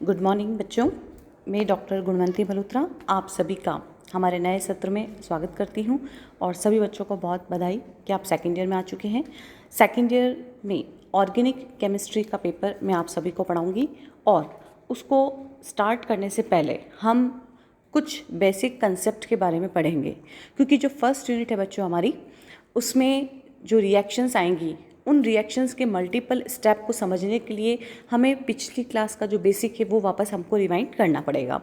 Good morning बच्चों, मैं doctor गुणवंती Malhotra आप सभी का हमारे नए सत्र में स्वागत करती हूं और सभी बच्चों को बहुत बधाई कि आप सेकेंड ईयर में आ चुके हैं। सेकेंड ईयर में ऑर्गेनिक केमिस्ट्री का पेपर मैं आप सभी को पढ़ाऊंगी और उसको स्टार्ट करने से पहले हम कुछ बेसिक कंसेप्ट के बारे में पढ़ेंगे, क्योंकि जो फर्स्ट यूनिट है बच्चों हमारी, उसमें जो रिएक्शंस आएंगी उन रिएक्शंस के मल्टीपल स्टेप को समझने के लिए हमें पिछली क्लास का जो बेसिक है वो वापस हमको रिवाइंड करना पड़ेगा।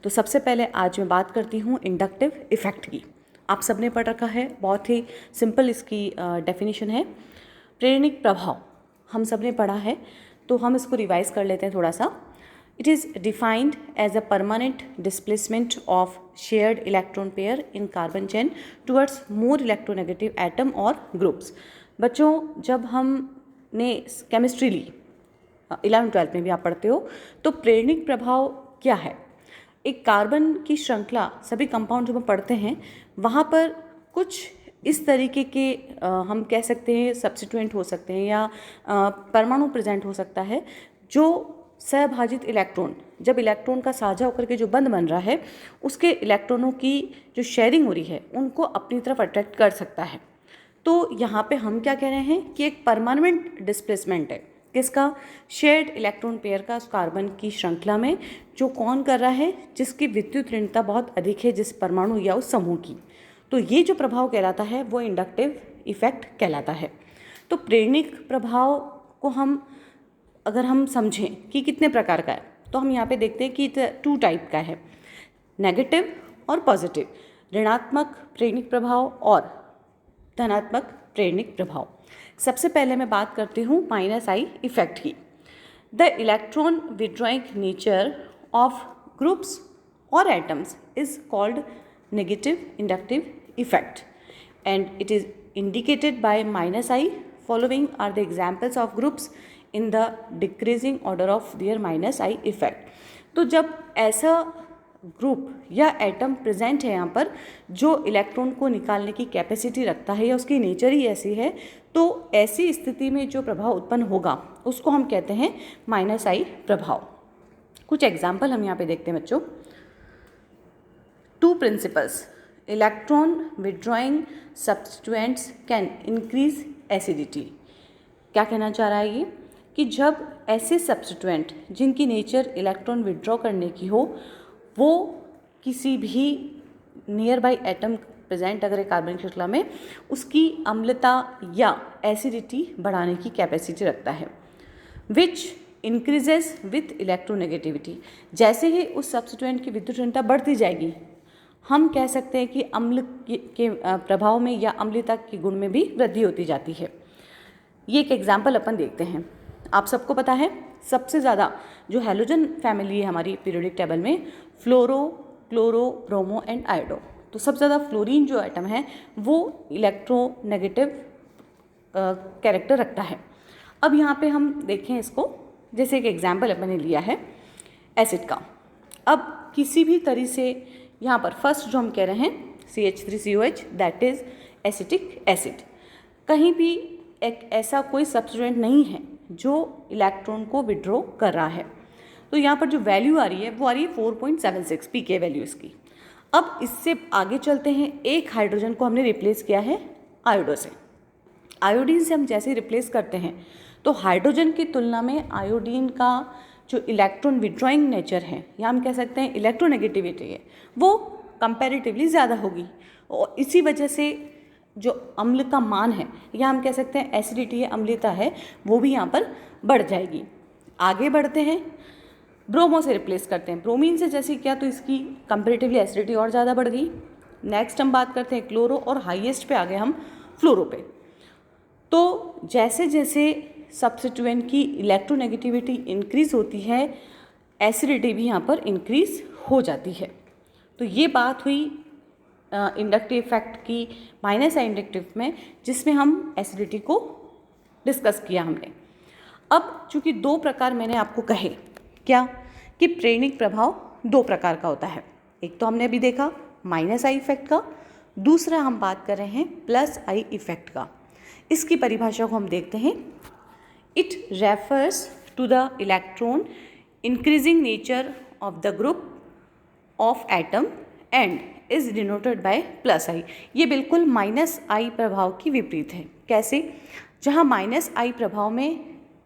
तो सबसे पहले आज मैं बात करती हूँ इंडक्टिव इफेक्ट की। आप सबने पढ़ रखा है, बहुत ही सिंपल इसकी डेफिनेशन है। प्रेरणिक प्रभाव हम सबने पढ़ा है, तो हम इसको रिवाइज कर लेते हैं थोड़ा सा। It is defined as a permanent displacement of shared electron pair in carbon chain towards more electronegative atom or groups। बच्चों, जब हमने केमिस्ट्री ली 11th-12th में भी आप पढ़ते हो, तो प्रेरणिक प्रभाव क्या है? एक कार्बन की श्रृंखला, सभी कंपाउंड जो हम पढ़ते हैं वहाँ पर कुछ इस तरीके के हम कह सकते हैं सब्स्टिट्यूएंट हो सकते हैं या परमाणु प्रेजेंट हो सकता है, जो सहभाजित इलेक्ट्रॉन, जब इलेक्ट्रॉन का साझा होकर के जो बंध बन रहा है उसके इलेक्ट्रॉनों की जो शेयरिंग हो रही है उनको अपनी तरफ अट्रैक्ट कर सकता है। तो यहाँ पे हम क्या कह रहे हैं कि एक परमानेंट डिस्प्लेसमेंट है किसका? शेयर्ड इलेक्ट्रॉन पेयर का कार्बन की श्रृंखला में, जो कौन कर रहा है? जिसकी विद्युत ऋणता बहुत अधिक है जिस परमाणु या उस समूह की। तो ये जो प्रभाव कहलाता है वो इंडक्टिव इफेक्ट कहलाता है। तो प्रेरणिक प्रभाव को हम अगर हम समझें कि कितने प्रकार का है, तो हम यहाँ पे देखते हैं कि 2 टाइप का है, नेगेटिव और पॉजिटिव, ऋणात्मक प्रेरणिक प्रभाव और धनात्मक प्रेरणिक प्रभाव। सबसे पहले मैं बात करती हूँ -I इफेक्ट की। The electron withdrawing nature of groups और atoms is called negative inductive effect and it is indicated by -I। Following are the examples of groups in the decreasing order of their -I effect. तो जब ऐसा group या atom present है यहाँ पर जो electron को निकालने की कैपेसिटी रखता है या उसकी नेचर ही ऐसी है, तो ऐसी स्थिति में जो प्रभाव उत्पन्न होगा उसको हम कहते हैं -I प्रभाव। कुछ एग्जाम्पल हम यहाँ पे देखते हैं बच्चों। 2 principles, electron withdrawing substituents can increase acidity. क्या कहना चाह रहा है ये कि जब ऐसे सब्स्टिट्यूएंट जिनकी नेचर इलेक्ट्रॉन विड्रॉ करने की हो, वो किसी भी नियर बाई एटम प्रेजेंट अगर कार्बन श्रृंखला में, उसकी अम्लता या एसिडिटी बढ़ाने की कैपेसिटी रखता है, विच इंक्रीजेस विथ इलेक्ट्रोनेगेटिविटी। जैसे ही उस सब्स्टिट्यूएंट की विद्युत ऋणता बढ़ती जाएगी, हम कह सकते हैं कि अम्ल के प्रभाव में या अम्लता के गुण में भी वृद्धि होती जाती है। ये एक एग्जाम्पल अपन देखते हैं। आप सबको पता है सबसे ज़्यादा जो हैलोजन फैमिली है हमारी पीरियोडिक टेबल में, फ्लोरो, क्लोरो, ब्रोमो एंड आयोडो। तो सबसे ज़्यादा फ्लोरीन जो एटम है वो इलेक्ट्रोनेगेटिव कैरेक्टर रखता है। अब यहाँ पे हम देखें इसको, जैसे एक एग्जाम्पल अपन ने लिया है एसिड का। अब किसी भी तरह से यहाँ पर फर्स्ट जो हम कह रहे हैं CH3COH, that is acetic acid. कहीं भी एक ऐसा कोई सब्स्टिट्यूएंट नहीं है जो इलेक्ट्रॉन को विड्रॉ कर रहा है। तो यहाँ पर जो वैल्यू आ रही है वो आ रही है 4.76 pK वैल्यू इसकी। अब इससे आगे चलते हैं, एक हाइड्रोजन को हमने रिप्लेस किया है आयोडो से। आयोडीन से हम जैसे ही रिप्लेस करते हैं तो हाइड्रोजन की तुलना में आयोडीन का जो इलेक्ट्रॉन विड्रॉइंग नेचर है, या हम कह सकते हैं इलेक्ट्रोनेगेटिविटी है, वो कंपैरेटिवली ज़्यादा होगी और इसी वजह से जो अम्ल का मान है, या हम कह सकते हैं एसिडिटी है, अम्लता है, वो भी यहाँ पर बढ़ जाएगी। आगे बढ़ते हैं, ब्रोमो से रिप्लेस करते हैं। ब्रोमीन से जैसे किया तो इसकी कंपैरेटिवली एसिडिटी और ज़्यादा बढ़ गई। नेक्स्ट हम बात करते हैं क्लोरो, और हाईएस्ट पे आ गए हम फ्लोरो पे। तो जैसे जैसे सब्स्टिट्यूएंट की इलेक्ट्रोनेगेटिविटी इंक्रीज होती है, एसिडिटी भी यहाँ पर इंक्रीज हो जाती है। तो ये बात हुई इंडक्टिव इफेक्ट की -I इंडक्टिव में, जिसमें हम एसिडिटी को डिस्कस किया हमने। अब चूंकि 2 प्रकार मैंने आपको कहे, क्या कि प्रेरणिक प्रभाव 2 प्रकार का होता है। एक तो हमने अभी देखा -I इफेक्ट का, दूसरा हम बात कर रहे हैं +I इफेक्ट का। इसकी परिभाषा को हम देखते हैं। It refers to the electron increasing nature of the group of atom and is denoted by plus I. ये बिल्कुल माइनस आई प्रभाव की विपरीत है। कैसे? जहाँ माइनस आई प्रभाव में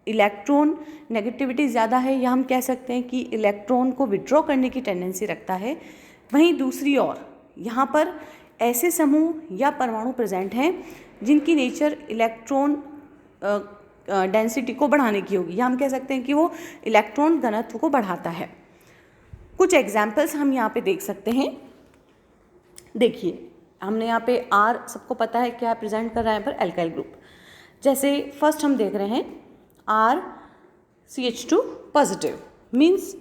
इलेक्ट्रॉन नेगेटिविटी ज़्यादा है, या हम कह सकते हैं कि इलेक्ट्रॉन को विड्रॉ करने की टेंडेंसी रखता है, वहीं दूसरी ओर यहाँ पर ऐसे समूह या परमाणु प्रेजेंट हैं जिनकी नेचर इलेक्ट्रॉन डेंसिटी को बढ़ाने की होगी, या हम कह सकते हैं कि वो इलेक्ट्रॉन घनत्व को बढ़ाता है। कुछ एग्जाम्पल्स हम यहाँ पे देख सकते हैं। देखिए, हमने यहाँ पे आर सबको पता है क्या प्रेजेंट कर रहा है, यहाँ पर एल्काइल ग्रुप। जैसे फर्स्ट हम देख रहे हैं RCH2 पॉजिटिव, मीन्स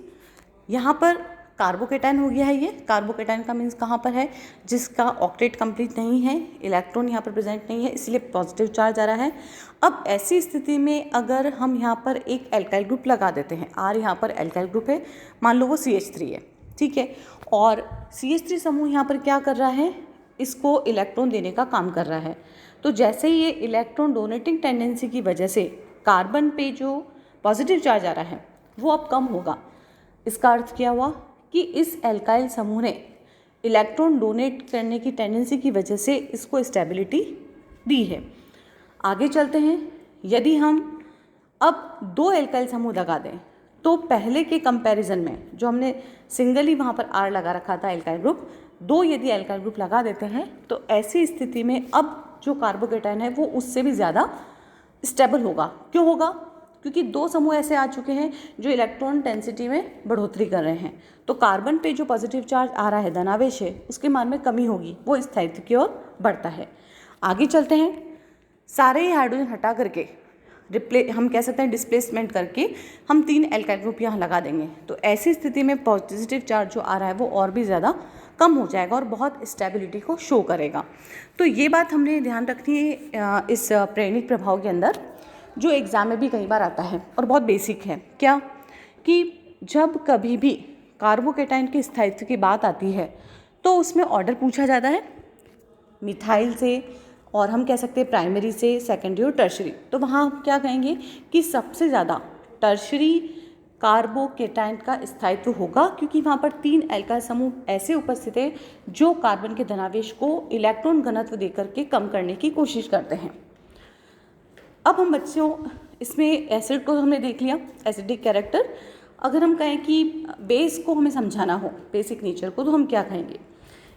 यहाँ पर कार्बोकेटाइन हो गया है। ये कार्बोकेटाइन का मीन्स कहाँ पर है? जिसका ऑक्टेट कंप्लीट नहीं है, इलेक्ट्रॉन यहाँ पर प्रेजेंट नहीं है, इसलिए पॉजिटिव चार्ज आ रहा है। अब ऐसी स्थिति में अगर हम यहाँ पर एक एल्काइल ग्रुप लगा देते हैं, R यहाँ पर एल्काइल ग्रुप है, मान लो वो CH3 है, ठीक है, और CH3 समूह यहाँ पर क्या कर रहा है? इसको इलेक्ट्रॉन देने का काम कर रहा है। तो जैसे ही ये इलेक्ट्रॉन डोनेटिंग टेंडेंसी की वजह से कार्बन पे जो पॉजिटिव चार्ज आ रहा है वो अब कम होगा। इसका अर्थ क्या हुआ कि इस एल्काइल समूह ने इलेक्ट्रॉन डोनेट करने की टेंडेंसी की वजह से इसको स्टेबिलिटी दी है। आगे चलते हैं। यदि हम अब दो एल्काइल समूह लगा दें तो पहले के कंपैरिजन में जो हमने सिंगली वहाँ पर R लगा रखा था एल्काइल ग्रुप, दो यदि एल्काइल ग्रुप लगा देते हैं तो ऐसी स्थिति में अब जो कार्बोकेटाइन है वो उससे भी ज़्यादा स्टेबल होगा। क्यों होगा? क्योंकि दो समूह ऐसे आ चुके हैं जो इलेक्ट्रॉन डेंसिटी में बढ़ोतरी कर रहे हैं। तो कार्बन पे जो पॉजिटिव चार्ज आ रहा है, धनावेश है, उसके मान में कमी होगी, वो स्थायित्व की ओर बढ़ता है। आगे चलते हैं। सारे हाइड्रोजन हटा करके हम कह सकते हैं डिस्प्लेसमेंट करके हम 3 एल्काइल ग्रुप यहाँ लगा देंगे, तो ऐसी स्थिति में पॉजिटिव चार्ज जो आ रहा है वो और भी ज़्यादा कम हो जाएगा और बहुत स्टेबिलिटी को शो करेगा। तो ये बात हमने ध्यान रखनी है इस प्रेरणिक प्रभाव के अंदर, जो एग्ज़ाम में भी कई बार आता है और बहुत बेसिक है। क्या कि जब कभी भी कार्बोकेटाइन के स्थायित्व की बात आती है तो उसमें ऑर्डर पूछा जाता है मिथाइल से, और हम कह सकते हैं प्राइमरी से सेकेंडरी और टर्शरी। तो वहाँ हम क्या कहेंगे कि सबसे ज़्यादा टर्शरी कार्बोकेटाइन का स्थायित्व होगा, क्योंकि वहाँ पर 3 एल्काइल समूह ऐसे उपस्थित है जो कार्बन के धनावेश को इलेक्ट्रॉन घनत्व देकर के कम करने की कोशिश करते हैं। अब हम बच्चों इसमें एसिड को हमने देख लिया, एसिडिक कैरेक्टर। अगर हम कहें कि बेस को हमें समझाना हो, बेसिक नेचर को, तो हम क्या कहेंगे?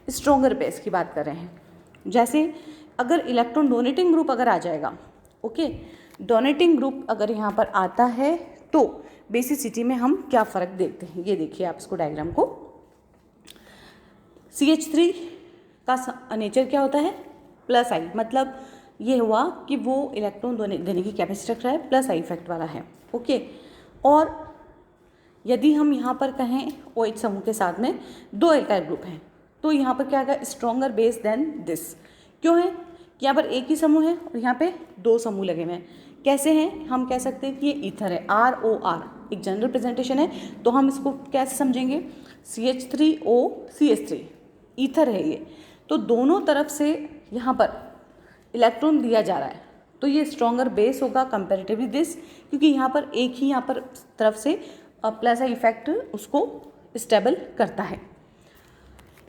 स्ट्रॉन्गर बेस की बात कर रहे हैं। जैसे अगर इलेक्ट्रॉन डोनेटिंग ग्रुप अगर आ जाएगा, ओके, डोनेटिंग ग्रुप अगर यहाँ पर आता है तो बेसिसिटी में हम क्या फ़र्क देखते हैं, ये देखिए आप इसको डायग्राम को। CH3 का नेचर क्या होता है? प्लस आई, मतलब ये हुआ कि वो इलेक्ट्रॉन देने की कैपेसिटी रख रहा है, प्लस आई इफेक्ट वाला है, ओके। और यदि हम यहाँ पर कहें OH समूह के साथ में 2 एल्काइल ग्रुप हैं, तो यहाँ पर क्या आएगा? Stronger base than this. क्यों है? यहाँ पर एक ही समूह है और यहाँ पे 2 समूह लगे हुए हैं। कैसे हैं? हम कह सकते हैं कि ये ईथर है, ROR एक जनरल प्रेजेंटेशन है, तो हम इसको कैसे समझेंगे? CH3OCH3 ईथर है ये। तो दोनों तरफ से यहाँ पर इलेक्ट्रॉन दिया जा रहा है, तो ये स्ट्रॉन्गर बेस होगा कंपेरेटिवली दिस, क्योंकि यहाँ पर एक ही यहाँ पर तरफ से प्लस आई इफेक्ट उसको स्टेबल करता है।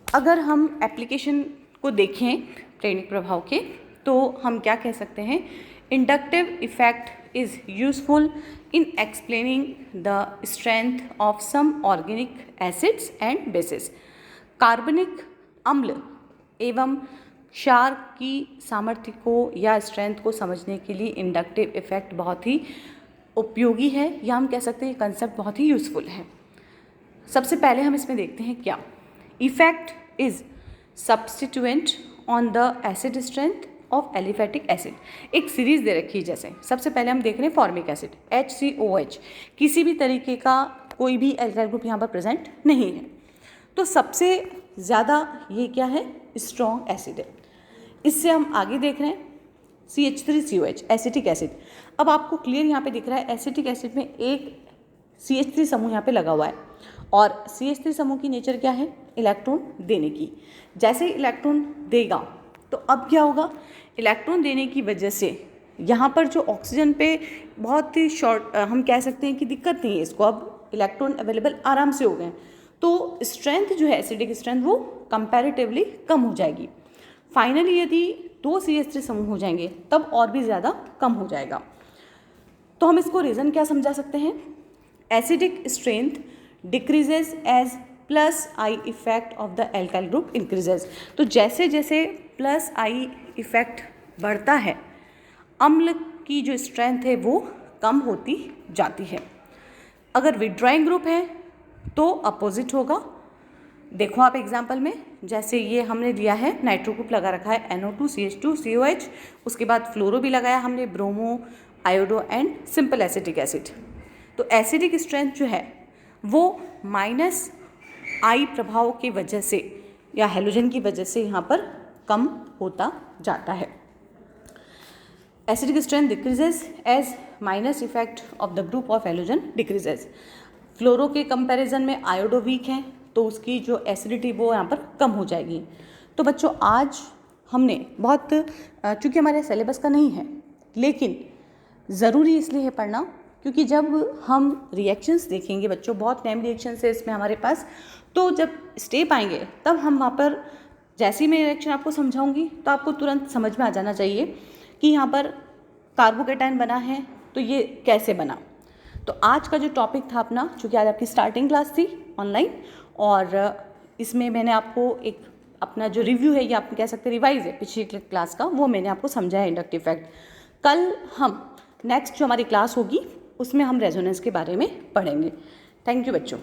अगर हम एप्लीकेशन को देखें प्रेरणिक प्रभाव के, तो हम क्या कह सकते हैं? Inductive effect is useful in explaining the strength of some organic acids and bases. कार्बनिक अम्ल एवं क्षार की सामर्थ्य को या स्ट्रेंथ को समझने के लिए इंडक्टिव इफेक्ट बहुत ही उपयोगी है, या हम कह सकते हैं कंसेप्ट बहुत ही यूजफुल है। सबसे पहले हम इसमें देखते हैं क्या effect is substituent on the acid strength of aliphatic acid. एक सीरीज दे रखी है, जैसे सबसे पहले हम देख रहे हैं फॉर्मिक एसिड HCOH, किसी भी तरीके का कोई भी एल्काइल ग्रुप यहाँ पर प्रेजेंट नहीं है, तो सबसे ज़्यादा ये क्या है? स्ट्रॉन्ग एसिड है। इससे हम आगे देख रहे हैं CH3COH एसिटिक एसिड। अब आपको क्लियर यहाँ पे दिख रहा है एसिटिक एसिड में एक CH3 समूह यहाँ पे लगा हुआ है, और CH3 समूह की नेचर क्या है? इलेक्ट्रॉन देने की। जैसे इलेक्ट्रॉन देगा तो अब क्या होगा? इलेक्ट्रॉन देने की वजह से यहाँ पर जो ऑक्सीजन पे बहुत ही शॉर्ट हम कह सकते हैं कि दिक्कत नहीं है इसको, अब इलेक्ट्रॉन अवेलेबल आराम से हो गए, तो स्ट्रेंथ जो है एसिडिक स्ट्रेंथ वो कंपैरेटिवली कम हो जाएगी। फाइनली यदि 2 CH3 समूह हो जाएंगे तब और भी ज़्यादा कम हो जाएगा। तो हम इसको रीज़न क्या समझा सकते हैं? Acidic strength decreases as plus I effect of the alkyl group increases. तो जैसे जैसे प्लस आई इफेक्ट बढ़ता है अम्ल की जो स्ट्रेंथ है वो कम होती जाती है। अगर विड्रॉइंग ग्रुप है तो अपोजिट होगा। देखो आप एग्जाम्पल में, जैसे ये हमने लिया है नाइट्रो ग्रुप लगा रखा है NO2CH2COH, उसके बाद फ्लोरो भी लगाया हमने, bromo, iodo and simple acetic acid. तो एसिडिक स्ट्रेंथ जो है वो माइनस आई प्रभाव की वजह से या हैलोजन की वजह से यहाँ पर कम होता जाता है। Acidic strength decreases as minus effect of the group of halogen decreases. Fluoro के कंपैरिजन में आयोडो वीक है तो उसकी जो एसिडिटी वो यहाँ पर कम हो जाएगी। तो बच्चों आज हमने बहुत, चूँकि हमारे सिलेबस का नहीं है लेकिन ज़रूरी इसलिए है पढ़ना क्योंकि जब हम रिएक्शंस देखेंगे बच्चों, बहुत टाइम रिएक्शंस है इसमें हमारे पास, तो जब स्टेप आएंगे तब हम वहाँ पर जैसे ही मैं रिएक्शन आपको समझाऊंगी तो आपको तुरंत समझ में आ जाना चाहिए कि यहाँ पर कार्बोकेटाइन बना है तो ये कैसे बना। तो आज का जो टॉपिक था अपना, चूँकि आज आपकी स्टार्टिंग क्लास थी ऑनलाइन, और इसमें मैंने आपको एक अपना जो रिव्यू है या आप कह सकते हैं रिवाइज है पिछली क्लास का, वो मैंने आपको समझाया इंडक्टिव इफेक्ट। कल हम नेक्स्ट जो हमारी क्लास होगी उसमें हम रेजोनेंस के बारे में पढ़ेंगे। थैंक यू बच्चों।